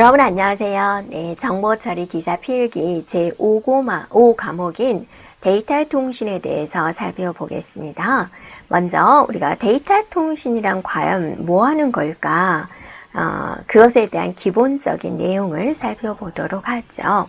여러분 안녕하세요. 네, 정보처리 기사 필기 제5 과목인 데이터 통신에 대해서 살펴보겠습니다. 먼저 우리가 데이터 통신이란 과연 뭐 하는 걸까? 그것에 대한 기본적인 내용을 살펴보도록 하죠.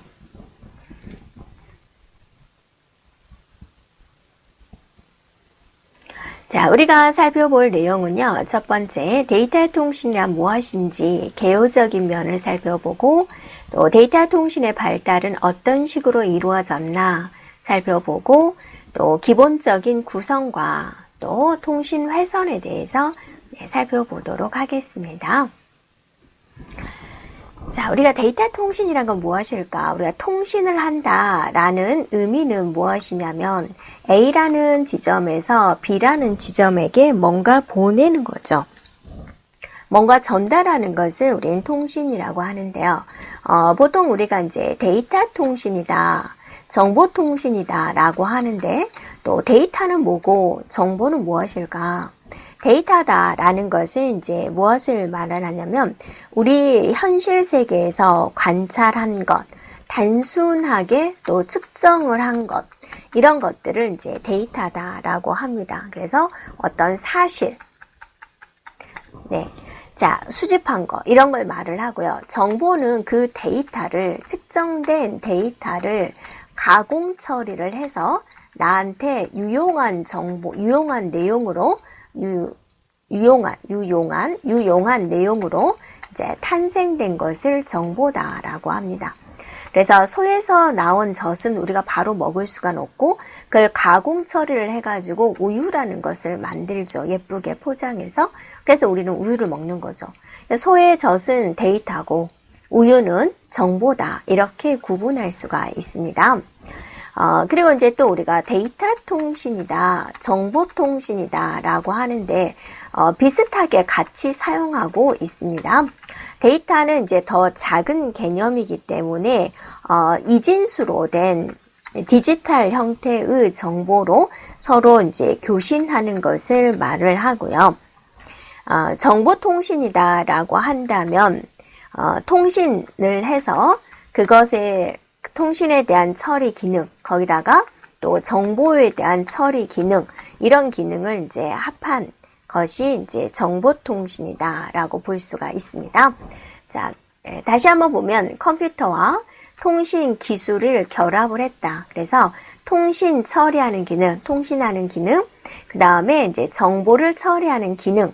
자, 우리가 살펴볼 내용은요. 첫 번째, 데이터 통신이란 무엇인지 개요적인 면을 살펴보고 또 데이터 통신의 발달은 어떤 식으로 이루어졌나 살펴보고 또 기본적인 구성과 또 통신 회선에 대해서 살펴보도록 하겠습니다. 자, 우리가 데이터 통신이란 건 무엇일까? 우리가 통신을 한다라는 의미는 무엇이냐면 A라는 지점에서 B라는 지점에게 뭔가 보내는 거죠. 뭔가 전달하는 것을 우리는 통신이라고 하는데요. 보통 우리가 이제 데이터 통신이다, 정보 통신이다 라고 하는데 또 데이터는 뭐고 정보는 무엇일까? 데이터다라는 것은 이제 무엇을 말하냐면 우리 현실 세계에서 관찰한 것, 단순하게 또 측정을 한 것, 이런 것들을 이제 데이터다라고 합니다. 그래서 어떤 사실, 자, 수집한 거, 이런 걸 말을 하고요. 정보는 그 데이터를, 측정된 데이터를 가공 처리를 해서 나한테 유용한 정보, 유용한 내용으로 유용한 내용으로 이제 탄생된 것을 정보다라고 합니다. 그래서 소에서 나온 젖은 우리가 바로 먹을 수가 없고 그걸 가공 처리를 해가지고 우유라는 것을 만들죠. 예쁘게 포장해서. 그래서 우리는 우유를 먹는 거죠. 소의 젖은 데이터고 우유는 정보다. 이렇게 구분할 수가 있습니다. 그리고 이제 또 우리가 데이터 통신이다, 정보 통신이다 라고 하는데, 비슷하게 같이 사용하고 있습니다. 데이터는 이제 더 작은 개념이기 때문에, 이진수로 된 디지털 형태의 정보로 서로 이제 교신하는 것을 말을 하고요. 정보 통신이다 라고 한다면, 통신을 해서 그것에 통신에 대한 처리 기능, 거기다가 또 정보에 대한 처리 기능, 이런 기능을 이제 합한 것이 이제 정보통신이다라고 볼 수가 있습니다. 자, 다시 한번 보면 컴퓨터와 통신 기술을 결합을 했다. 그래서 통신 처리하는 기능, 통신하는 기능, 그 다음에 이제 정보를 처리하는 기능,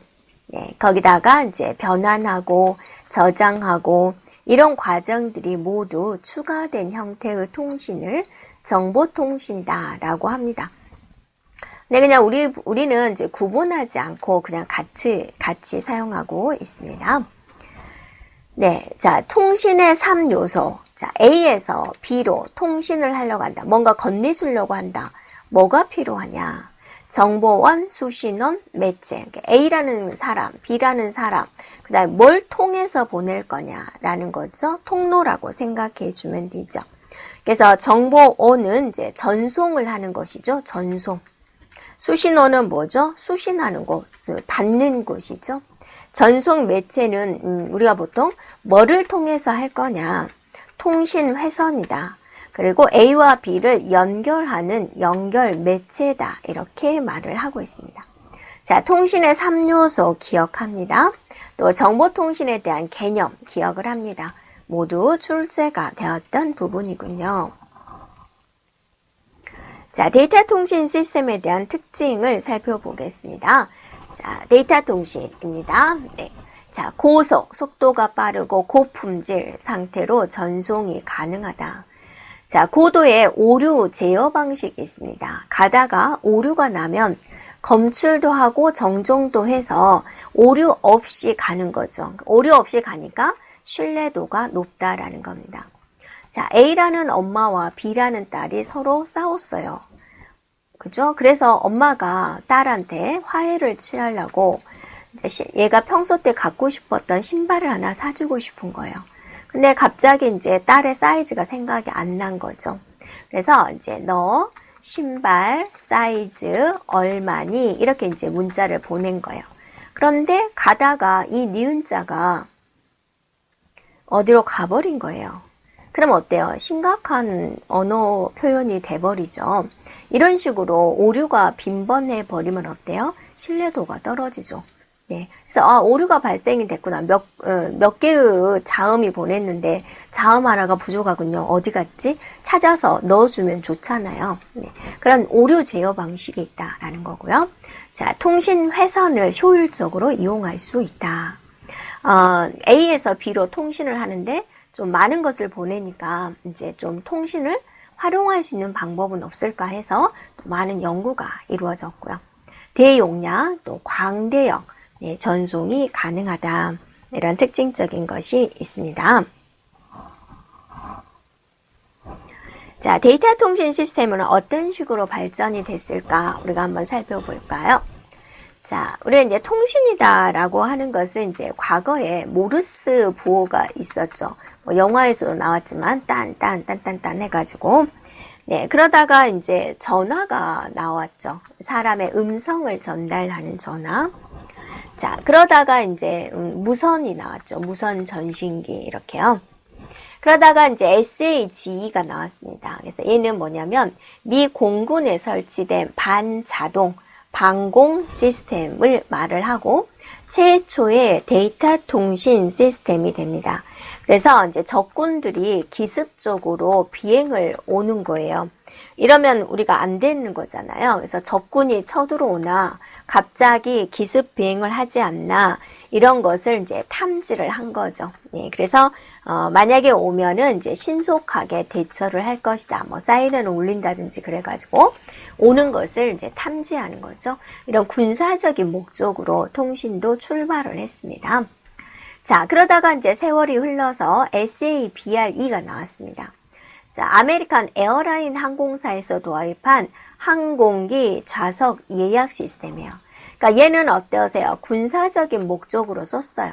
거기다가 이제 변환하고 저장하고 이런 과정들이 모두 추가된 형태의 통신을 정보통신이다라고 합니다. 근데 그냥 우리는 이제 구분하지 않고 그냥 같이 사용하고 있습니다. 네, 자, 통신의 3요소. 자, A에서 B로 통신을 하려고 한다. 뭔가 건네주려고 한다. 뭐가 필요하냐? 정보원, 수신원, 매체. A라는 사람, B라는 사람. 그 다음에 뭘 통해서 보낼 거냐라는 거죠. 통로라고 생각해 주면 되죠. 그래서 정보원은 이제 전송을 하는 것이죠. 전송. 수신원은 뭐죠? 수신하는 곳, 받는 곳이죠. 전송 매체는 우리가 보통 뭐를 통해서 할 거냐? 통신 회선이다. 그리고 A와 B를 연결하는 연결 매체다. 이렇게 말을 하고 있습니다. 자, 통신의 3요소 기억합니다. 또 정보통신에 대한 개념 기억을 합니다. 모두 출제가 되었던 부분이군요. 자, 데이터 통신 시스템에 대한 특징을 살펴보겠습니다. 자, 데이터 통신입니다. 네. 자, 고속, 속도가 빠르고 고품질 상태로 전송이 가능하다. 자, 고도의 오류 제어 방식이 있습니다. 가다가 오류가 나면 검출도 하고 정정도 해서 오류 없이 가는 거죠. 오류 없이 가니까 신뢰도가 높다라는 겁니다. 자, A라는 엄마와 B라는 딸이 서로 싸웠어요. 그죠? 그래서 엄마가 딸한테 화해를 칠하려고 이제 얘가 평소 때 갖고 싶었던 신발을 하나 사주고 싶은 거예요. 근데 갑자기 이제 딸의 사이즈가 생각이 안 난 거죠. 그래서 이제 너 신발 사이즈 얼마니? 이렇게 이제 문자를 보낸 거예요. 그런데 가다가 이 니은자가 어디로 가버린 거예요. 그럼 어때요? 심각한 언어 표현이 돼버리죠. 이런 식으로 오류가 빈번해 버리면 어때요? 신뢰도가 떨어지죠. 네. 그래서, 오류가 발생이 됐구나. 몇 개의 자음이 보냈는데, 자음 하나가 부족하군요. 어디 갔지? 찾아서 넣어주면 좋잖아요. 네. 그런 오류 제어 방식이 있다라는 거고요. 자, 통신 회선을 효율적으로 이용할 수 있다. A에서 B로 통신을 하는데, 좀 많은 것을 보내니까, 이제 좀 통신을 활용할 수 있는 방법은 없을까 해서, 또 많은 연구가 이루어졌고요. 대용량, 또 광대역, 네, 전송이 가능하다. 이런 특징적인 것이 있습니다. 자, 데이터 통신 시스템은 어떤 식으로 발전이 됐을까? 우리가 한번 살펴볼까요? 자, 우리가 이제 통신이다라고 하는 것은 이제 과거에 모르스 부호가 있었죠. 뭐 영화에서도 나왔지만 딴 해가지고. 네, 그러다가 이제 전화가 나왔죠. 사람의 음성을 전달하는 전화. 자, 그러다가 이제 무선이 나왔죠. 무선 전신기 이렇게요. 그러다가 이제 SAGE가 나왔습니다. 그래서 얘는 뭐냐면 미 공군에 설치된 반자동 방공 시스템을 말을 하고 최초의 데이터 통신 시스템이 됩니다. 그래서 이제 적군들이 기습적으로 비행을 오는 거예요. 이러면 우리가 안 되는 거잖아요. 그래서 적군이 쳐들어오나 갑자기 기습 비행을 하지 않나 이런 것을 이제 탐지를 한 거죠. 네, 그래서 만약에 오면은 이제 신속하게 대처를 할 것이다. 뭐 사이렌을 울린다든지 그래가지고 오는 것을 이제 탐지하는 거죠. 이런 군사적인 목적으로 통신도 출발을 했습니다. 자, 그러다가 이제 세월이 흘러서 SABRE가 나왔습니다. 자, 아메리칸 에어라인 항공사에서 도입한 항공기 좌석 예약 시스템이에요. 그러니까 얘는 어떠세요? 군사적인 목적으로 썼어요.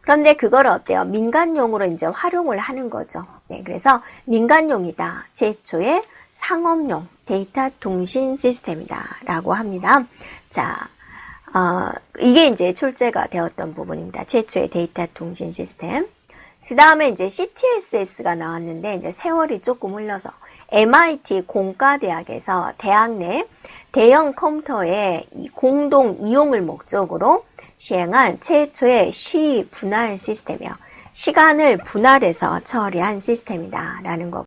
그런데 그걸 어때요? 민간용으로 이제 활용을 하는 거죠. 네, 그래서 민간용이다. 최초의 상업용 데이터 통신 시스템이다. 라고 합니다. 자, 이게 이제 출제가 되었던 부분입니다. 최초의 데이터 통신 시스템. 그 다음에 이제 CTSS가 나왔는데, 이제 세월이 조금 흘러서 MIT 공과대학에서 대학 내 대형 컴퓨터의 공동 이용을 목적으로 시행한 최초의 시 분할 시스템이요. 시간을 분할해서 처리한 시스템이다. 라는 거.